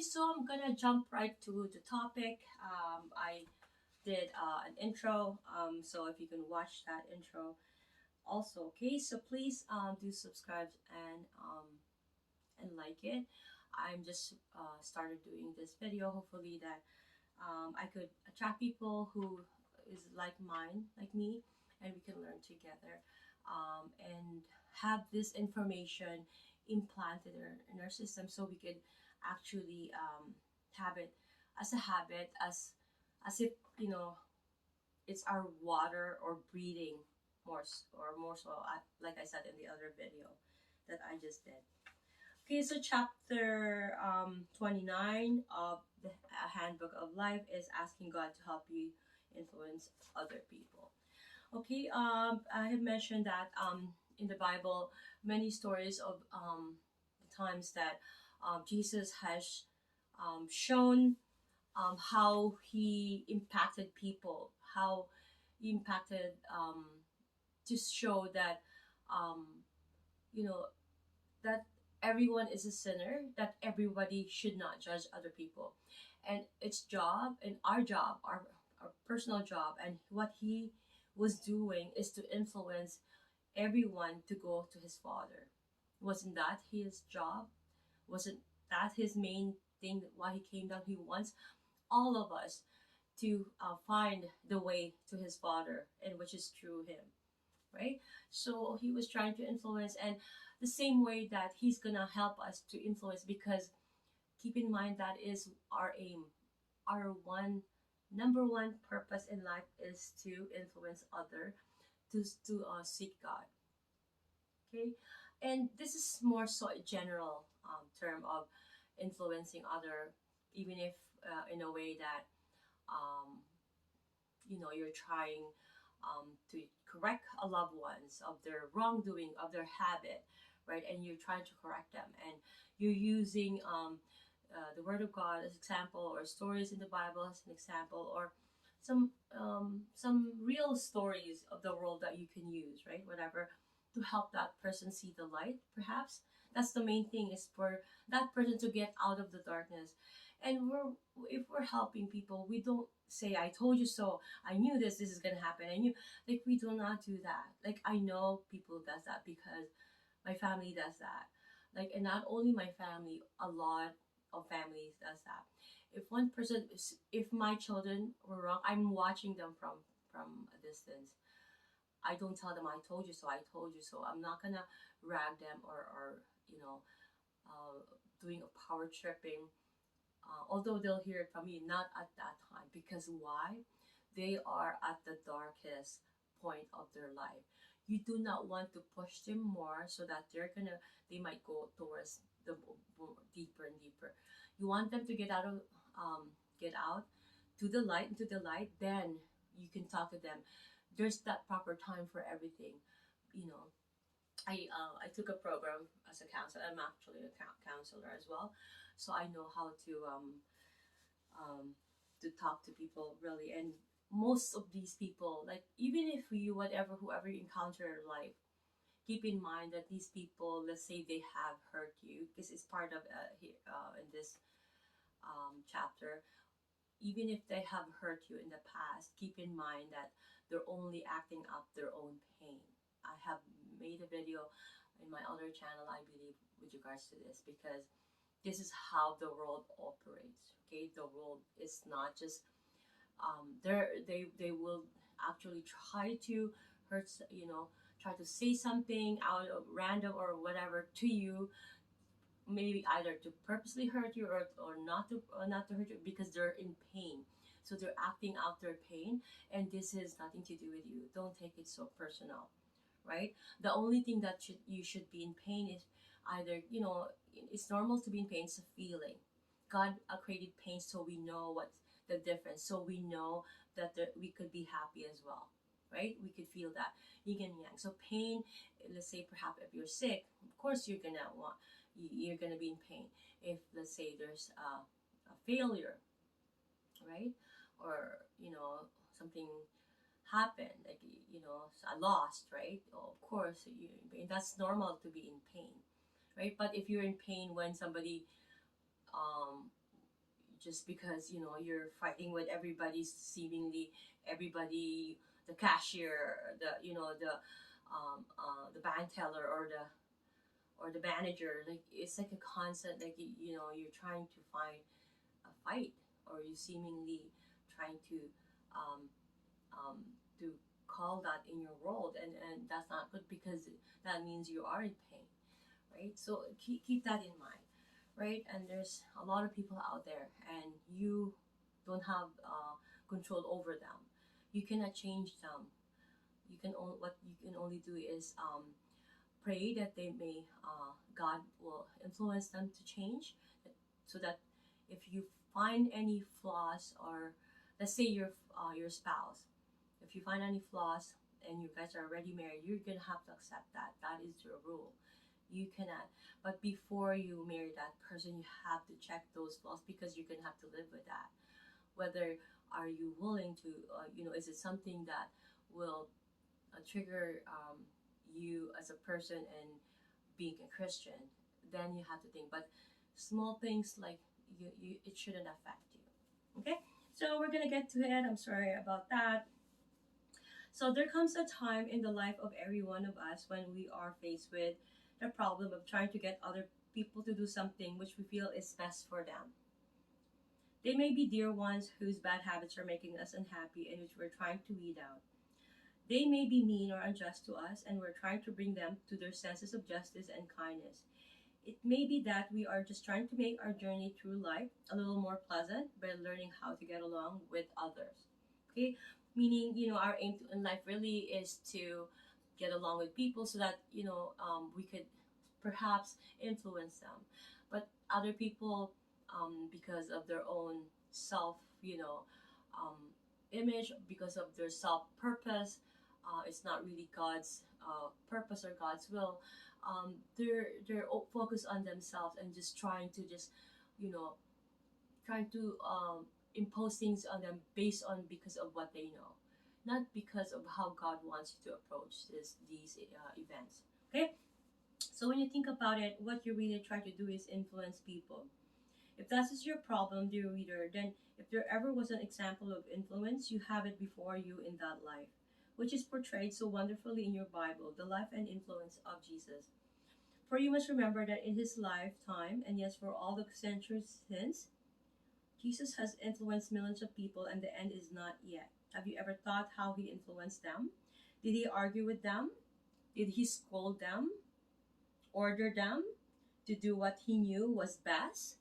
so I'm gonna jump right to the topic. I did an intro, so if you can watch that intro also, okay. So please do subscribe and like it. I'm just started doing this video. Hopefully that I could attract people who is like mine, like me, and we can learn together and have this information implanted in our system so we could actually have it as a habit, as if it's our water or breathing more so, like I said in the other video that I just did. Okay, so chapter 29 of the Handbook of Life is asking God to help you influence other people. Okay, I have mentioned that in the Bible, many stories of the times that Jesus has shown how he impacted people, how he impacted to show that um, you know that everyone is a sinner, that everybody should not judge other people. And its job and our personal job, and what he was doing is to influence everyone to go to his Father. Wasn't that his job? Wasn't that his main thing, why he came down? He wants all of us to find the way to his Father, and which is through him, right? So he was trying to influence, and the same way that he's gonna help us to influence, because keep in mind that is our aim. Our one number one purpose in life is to influence other, to seek God. Okay, and this is more so a general term of influencing other, even if in a way that um, you're trying to correct a loved ones of their wrongdoing, of their habit, right? And you're trying to correct them, and you're using the Word of God as example, or stories in the Bible as an example, or some real stories of the world that you can use, right? Whatever, to help that person see the light, perhaps. That's the main thing, is for that person to get out of the darkness. And if we're helping people, we don't say, I told you so, I knew this is gonna happen, I knew. Like, we do not do that. Like, I know people does that because my family does that. Like, and not only my family, a lot of families does that. If one person, if my children were wrong, I'm watching them from a distance. I don't tell them, I told you so, I told you so. I'm not gonna rag them, or you know uh, doing a power tripping, although they'll hear it from me, not at that time. Because why? They are at the darkest point of their life. You do not want to push them more, so that they might go towards the deeper and deeper. You want them to get out to the light, into the light. Then you can talk to them. There's that proper time for everything. You know, I took a program as a counselor. I'm actually a counselor as well, so I know how um, to talk to people, really. And most of these people, like, even if you, whoever you encounter in life, keep in mind that these people, let's say they have hurt you, because it's part of in this chapter. Even if they have hurt you in the past, keep in mind that they're only acting up their own pain. I have made a video in my other channel, I believe, with regards to this, because this is how the world operates. Okay, the world is not just they will actually try to hurt, try to say something out of random or whatever to you, maybe either to purposely hurt you, or not to hurt you, because they're in pain. So they're acting out their pain, and this has nothing to do with you. Don't take it so personal, right? The only thing that you should be in pain is either, it's normal to be in pain. It's a feeling. God created pain so we know what's the difference, so we know that we could be happy as well, right? We could feel that yin and yang. So pain, let's say perhaps if you're sick, of course you're gonna be in pain. If, let's say, there's a failure, right? Or something happened, like, a loss, right? Of course, that's normal to be in pain, right? But if you're in pain when somebody um, just because you're fighting with everybody, seemingly everybody, the cashier, the bank teller, or the manager. Like it's like a constant, like you're trying to find a fight, or you seemingly trying um, um, to call that in your world, and that's not good, because that means you are in pain, right? So keep that in mind, right? And there's a lot of people out there, and you don't have control over them. You cannot change them. What you can only do is pray that they may God will influence them to change, so that if you find any flaws, or let's say your spouse, if you find any flaws and you guys are already married, you're gonna have to accept that. That is your rule. You cannot. But before you marry that person, you have to check those flaws, because you're gonna have to live with that. Whether are you willing to, is it something that will trigger you as a person and being a Christian? Then you have to think. But small things like it shouldn't affect you. Okay, so we're gonna get to it. I'm sorry about that. So there comes a time in the life of every one of us when we are faced with the problem of trying to get other people to do something which we feel is best for them. They may be dear ones whose bad habits are making us unhappy and which we're trying to weed out. They may be mean or unjust to us, and we're trying to bring them to their senses of justice and kindness. It may be that we are just trying to make our journey through life a little more pleasant by learning how to get along with others. Okay? Meaning, our aim in life really is to get along with people, so that, we could perhaps influence them. But other people, because of their own self, um, image, because of their self purpose, it's not really God's purpose or God's will. They're focused on themselves and just trying to you know trying to impose things on them based on because of what they know, not because of how God wants you to approach these events. Okay, so when you think about it, what you really try to do is influence people. If that is your problem, dear reader, then if there ever was an example of influence, you have it before you in that life, which is portrayed so wonderfully in your Bible, the life and influence of Jesus. For you must remember that in his lifetime, and yes, for all the centuries since, Jesus has influenced millions of people, and the end is not yet. Have you ever thought how he influenced them? Did he argue with them? Did he scold them? Order them to do what he knew was best?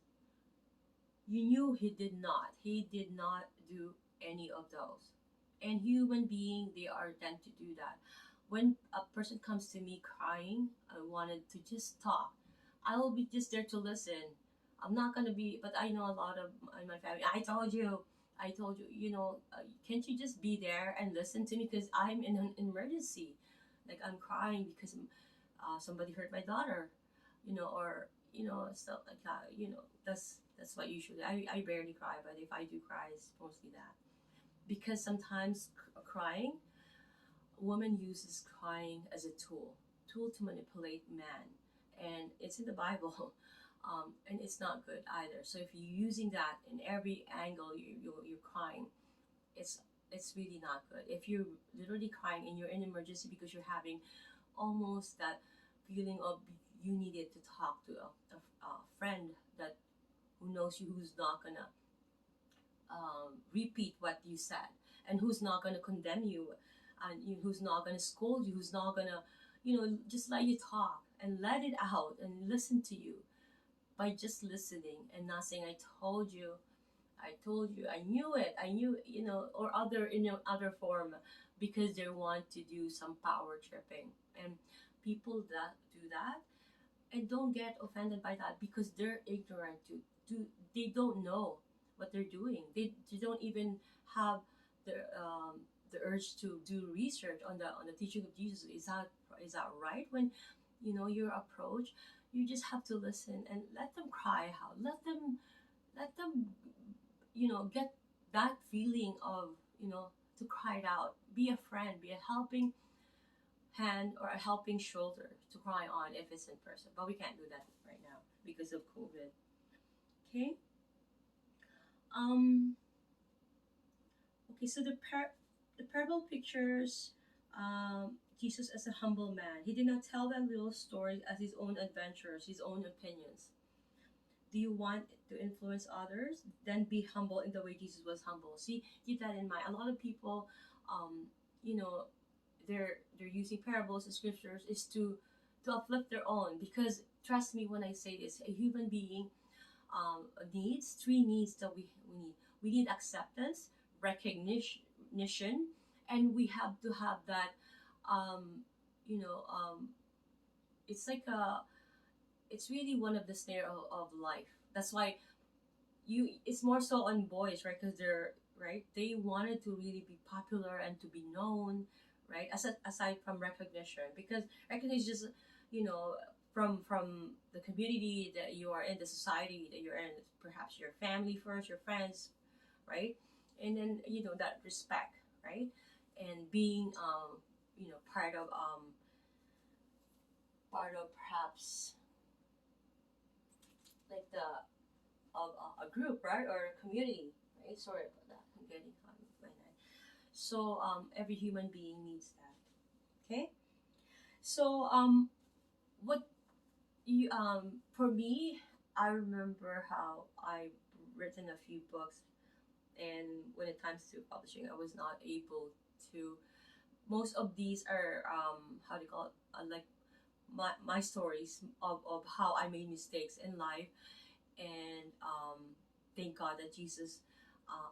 You knew he did not. He did not do any of those. And human being, they are tend to do that. When a person comes to me crying, I wanted to just talk. I will be just there to listen. I'm not gonna be, but I know a lot of in my family. I told you, can't you just be there and listen to me, because I'm in an emergency, like I'm crying because somebody hurt my daughter, or stuff like that. That's what usually I barely cry, but if I do cry, it's mostly that, because sometimes crying, a woman uses crying as a tool to manipulate man, and it's in the Bible. And it's not good either. So if you're using that in every angle, you're crying, it's really not good. If you're literally crying and you're in emergency because you're having almost that feeling of you needed to talk to a friend that who knows you, who's not gonna repeat what you said, and who's not gonna condemn you, and who's not gonna scold you, who's not gonna just let you talk and let it out and listen to you, by just listening and not saying I told you, I knew it, I knew, or other other form, because they want to do some power tripping. And people that do that and don't get offended by that, because they're ignorant they don't know what they're doing. They don't even have the the urge to do research on the teaching of Jesus. Is that right? When your approach, you just have to listen and let them cry out. Let them get that feeling of to cry it out. Be a friend, be a helping hand or a helping shoulder to cry on if it's in person. But we can't do that right now because of COVID. Okay. Um. Okay. So the parable pictures Jesus as a humble man. He did not tell them little stories as his own adventures, his own opinions. Do you want to influence others? Then be humble in the way Jesus was humble. See, keep that in mind. A lot of people, um, you know, they're using parables and scriptures is to uplift their own, because trust me when I say this, a human being needs three needs that we need. We need acceptance, recognition, and we have to have that. Um, you know, it's like a it's really one of the snare of life. That's why it's more so on boys, right? Because they're right, they wanted to really be popular and to be known, right? Aside from recognition, because recognition is just, you know, from the community that you are in, the society that you're in, perhaps your family first, your friends, right? And then, you know, that respect, right? And being part of perhaps like the of a group, right, or a community, right? Sorry about that. I'm getting hot with my neck. So every human being needs that. Okay. So what you for me, I remember how I written a few books, and when it comes to publishing, I was not able to. Most of these are how do you call it? Like my stories of how I made mistakes in life, and thank God that Jesus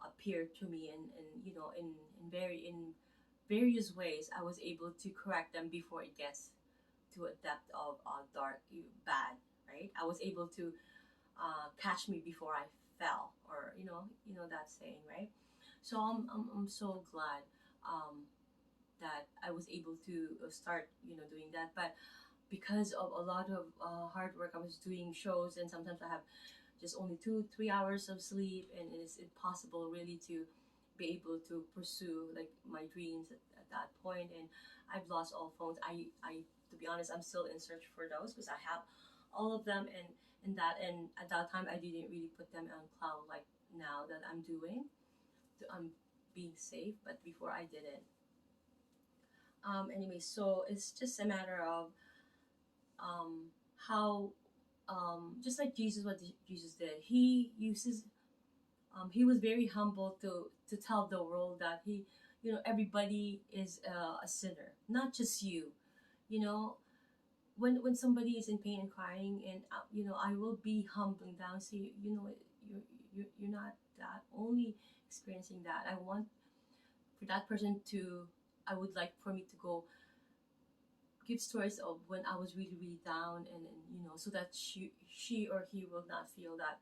appeared to me, and you know, in various ways I was able to correct them before it gets to a depth of dark bad, right? I was able to catch me before I fell, or you know that saying, right? So I'm so glad um, that I was able to start, you know, doing that. But because of a lot of hard work, I was doing shows, and sometimes I have just only 2 3 hours of sleep, and it's impossible really to be able to pursue like my dreams at that point. And I've lost all phones. I to be honest, I'm still in search for those, because I have all of them, and at that time I didn't really put them on cloud like now that I'm doing I'm being safe, but before I didn't. Anyway, so it's just a matter of how just like Jesus, what Jesus did, he was very humble to tell the world that everybody is a sinner, not just you. You know, when somebody is in pain and crying, and I will be humbling down, say, you're not that only experiencing that. I want for that person to. I would like for me to go give stories of when I was really really down, and so that she or he will not feel that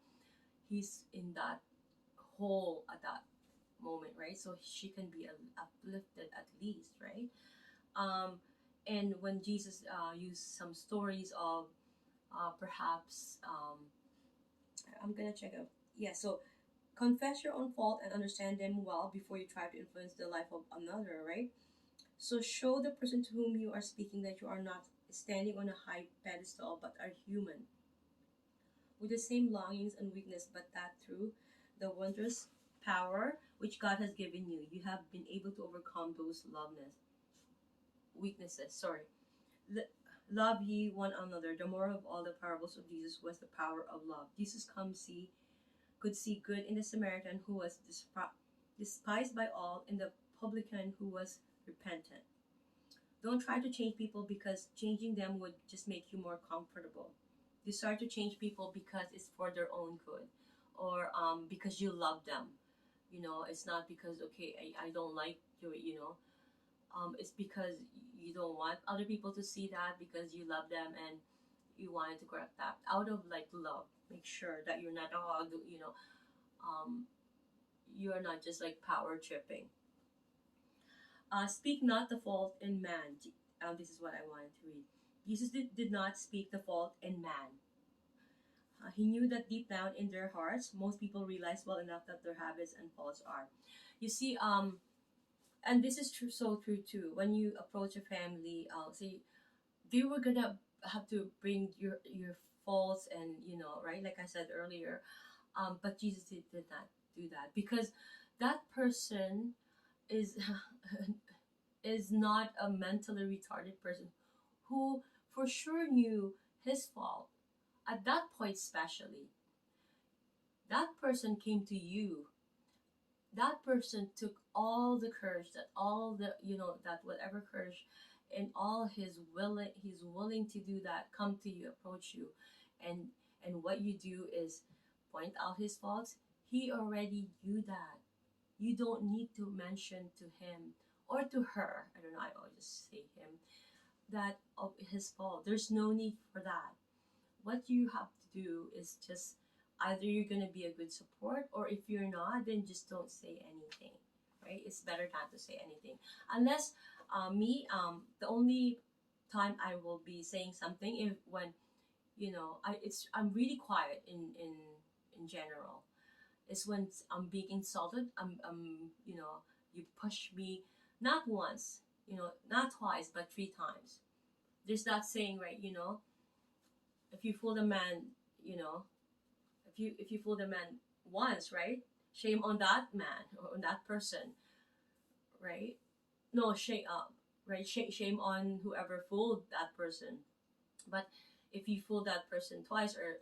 he's in that hole at that moment, right? So she can be uplifted at least, right? Um, and when Jesus used some stories of perhaps I'm gonna check out. Yeah, so confess your own fault and understand them well before you try to influence the life of another, right? So show the person to whom you are speaking that you are not standing on a high pedestal but are human with the same longings and weakness, but that through the wondrous power which God has given you, you have been able to overcome those weaknesses. Sorry. Love ye one another. The moral of all the parables of Jesus was the power of love. Jesus could see good in the Samaritan who was despised by all, in the publican who was repentant. Don't try to change people because changing them would just make you more comfortable. Desire to change people because it's for their own good, or because you love them. It's not because, okay, I don't like you. It's because you don't want other people to see that, because you love them and you wanted to correct that out of like love. Make sure that you're not um, you are not just like power tripping. Speak not the fault in man. This is what I wanted to read. Jesus did not speak the fault in man. He knew that deep down in their hearts, most people realize well enough that their habits and faults are. You see, and this is true, so true too. When you approach a family, say they were gonna have to bring your faults, and right, like I said earlier. But Jesus did that. do that, because that person is is not a mentally retarded person who for sure knew his fault at that point. Especially that person came to you, that person took all the courage, that all the, that whatever courage and all his willing, he's willing to do that, come to you, approach you, and what you do is point out his faults. He already knew that. You don't need to mention to him or to her, I don't know, I always just say him, that of his fault. There's no need for that. What you have to do is just, either you're going to be a good support, or if you're not, then just don't say anything, right? It's better not to say anything, unless me, the only time I will be saying something if when, I'm really quiet in general, is when I'm being insulted. You push me, not once, not twice, but 3 times. There's that saying, right? If you fool a man, you know, if you fool the man once, right? Shame on that man or on that person, right? No shame, right? Shame on whoever fooled that person. But if you fool that person twice or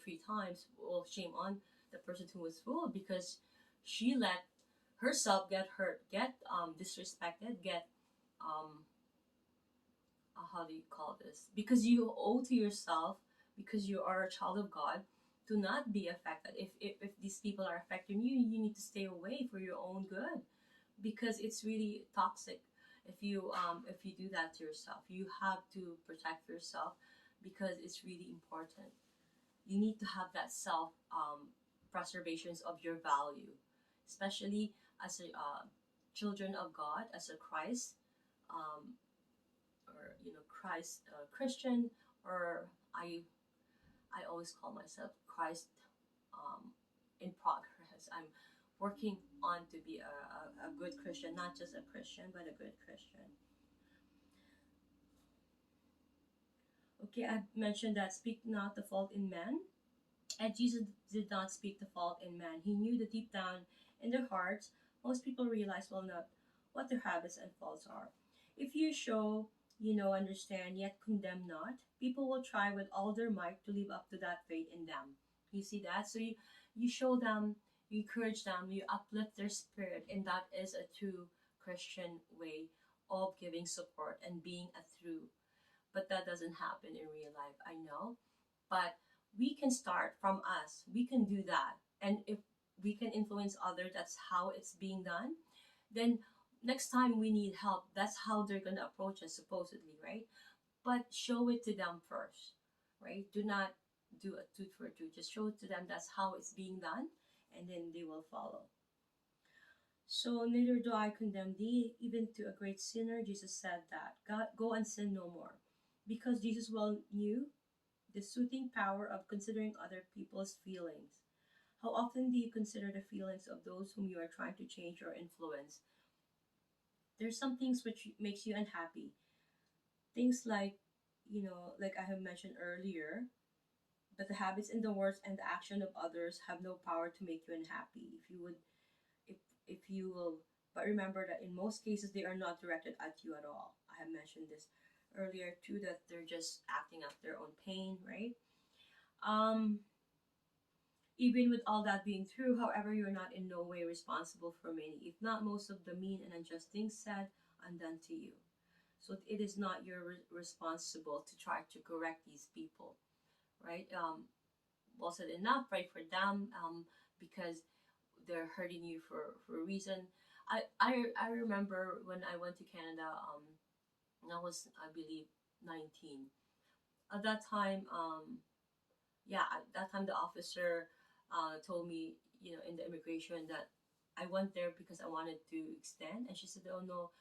3 times, well, shame on the person who was fooled, because she let herself get hurt, get disrespected, get um how do you call this? Because you owe to yourself, because you are a child of God, to not be affected. If these people are affecting you, you need to stay away for your own good, because it's really toxic if you do that to yourself. You have to protect yourself, because it's really important. You need to have that self preservations of your value, especially as a children of God, as a Christ, um, or Christ Christian, or I always call myself Christ um, in progress. I'm working on to be a good Christian, not just a Christian, but a good Christian. Okay, I mentioned that speak not the fault in man. And Jesus did not speak the fault in man. He knew that deep down in their hearts, most people realize well not what their habits and faults are. If you show, understand, yet condemn not, people will try with all their might to live up to that faith in them. You see that? So you show them, you encourage them, you uplift their spirit, and that is a true Christian way of giving support and being a true. But that doesn't happen in real life, I know. But we can start from us. We can do that. And if we can influence others, that's how it's being done. Then next time we need help, that's how they're going to approach us, supposedly, right? But show it to them first, right? Do not do a tooth for a tooth. Just show it to them, that's how it's being done, and then they will follow. So neither do I condemn thee, even to a great sinner. Jesus said that. God, go and sin no more. Because Jesus well knew the soothing power of considering other people's feelings. How often do you consider the feelings of those whom you are trying to change or influence? There's some things which makes you unhappy. Things like, like I have mentioned earlier, but the habits and the words and the action of others have no power to make you unhappy. If you will, but remember that in most cases they are not directed at you at all. I have mentioned this earlier too, that they're just acting out their own pain, right? Um, Even with all that being true, however, you're not in no way responsible for many, if not most of the mean and unjust things said and done to you. So it is not your responsible to try to correct these people, right? Well said enough, pray for them, because they're hurting you for a reason. I remember when I went to Canada, I was, I believe, 19. At that time, yeah, at that time the officer told me, in the immigration, that I went there because I wanted to extend, and she said, "Oh no,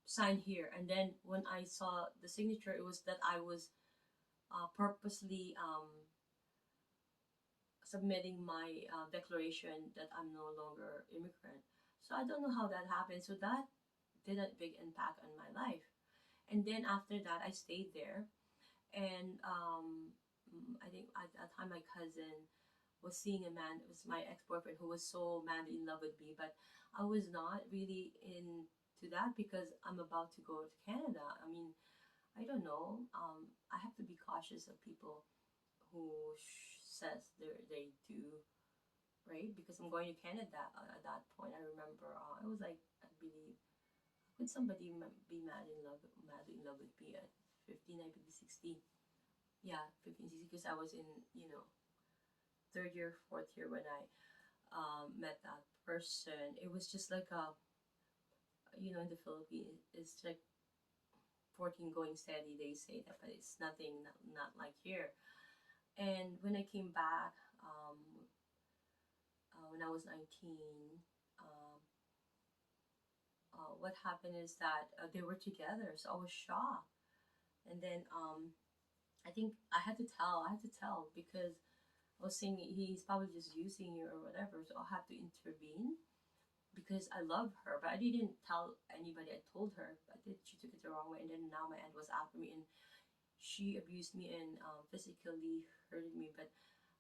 sign here." And then when I saw the signature, it was that I was purposely submitting my declaration that I'm no longer immigrant. So I don't know how that happened. So that did a big impact on my life. And then after that, I stayed there, and I think at that time my cousin was seeing a man. It was my ex-boyfriend who was so madly in love with me, but I was not really into that because I'm about to go to Canada. I mean, I don't know. I have to be cautious of people who says they do, right? Because I'm going to Canada at that point. I remember I was like, I believe, how could somebody be madly in love with me at 15? I believe 16. Yeah, 15, 16. Because I was in, third year, fourth year when I met that person. It was just like in the Philippines, it's like 14 going steady. They say that, but it's nothing, not like here. And when I came back, when I was 19, um, what happened is that they were together, so I was shocked. And then I think I had to tell because I was saying he's probably just using you or whatever, so I had to intervene because I love her, but I didn't tell anybody. I told her, but she took it the wrong way, and then now my aunt was after me, and she abused me and physically hurted me. But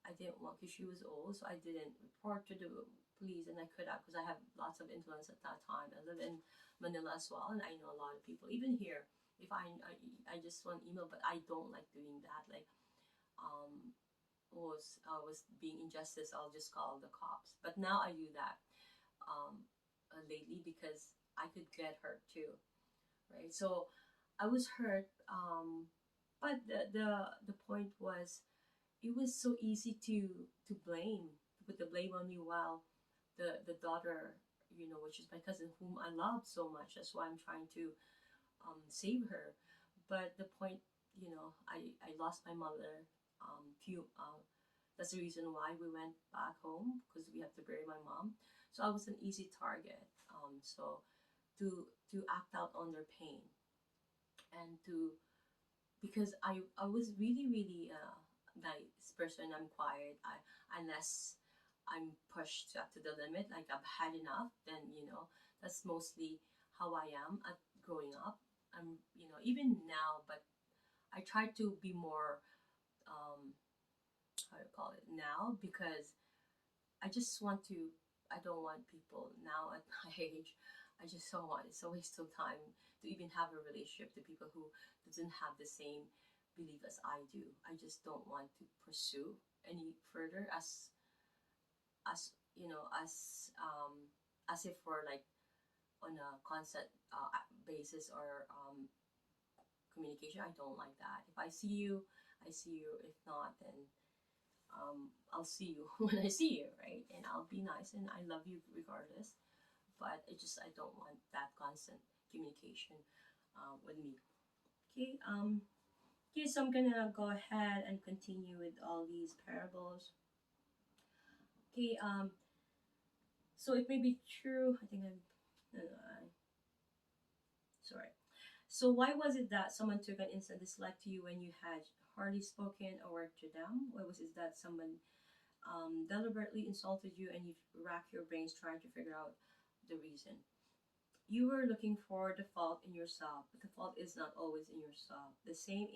I didn't want because she was old, so I didn't report to the police, and I could have because I have lots of influence at that time. I live in Manila as well, and I know a lot of people. Even here, if I just want email, but I don't like doing that. Like um was being injustice, I'll just call the cops. But now I do that lately because I could get hurt too, right? So I was hurt, but the point was it was so easy to blame, to put the blame on you while the daughter, which is my cousin whom I love so much. That's why I'm trying to save her. But the point, I lost my mother. Few That's the reason why we went back home because we have to bury my mom. So I was an easy target. So to act out on their pain and to because I was really nice person. I'm quiet. Unless I'm pushed up to the limit, like I've had enough, then that's mostly how I am at growing up. I'm even now, but I try to be more how to call it now because I just want to. I don't want people now at my age. I just don't want. It's a waste of time to even have a relationship to people who doesn't have the same belief as I do. I just don't want to pursue any further as as if we're like on a constant basis or communication. I don't like that. If I see you, I see you. If not, then I'll see you when I see you, right? And I'll be nice and I love you regardless. But I don't want that constant communication with me. Okay. Okay. So I'm gonna go ahead and continue with all these parables. Okay. So it may be true. I think I'm. Sorry. So why was it that someone took an instant dislike to you when you had hardly spoken a word to them? Why was it that someone deliberately insulted you and you rack your brains trying to figure out the reason? You were looking for the fault in yourself, but the fault is not always in yourself. The same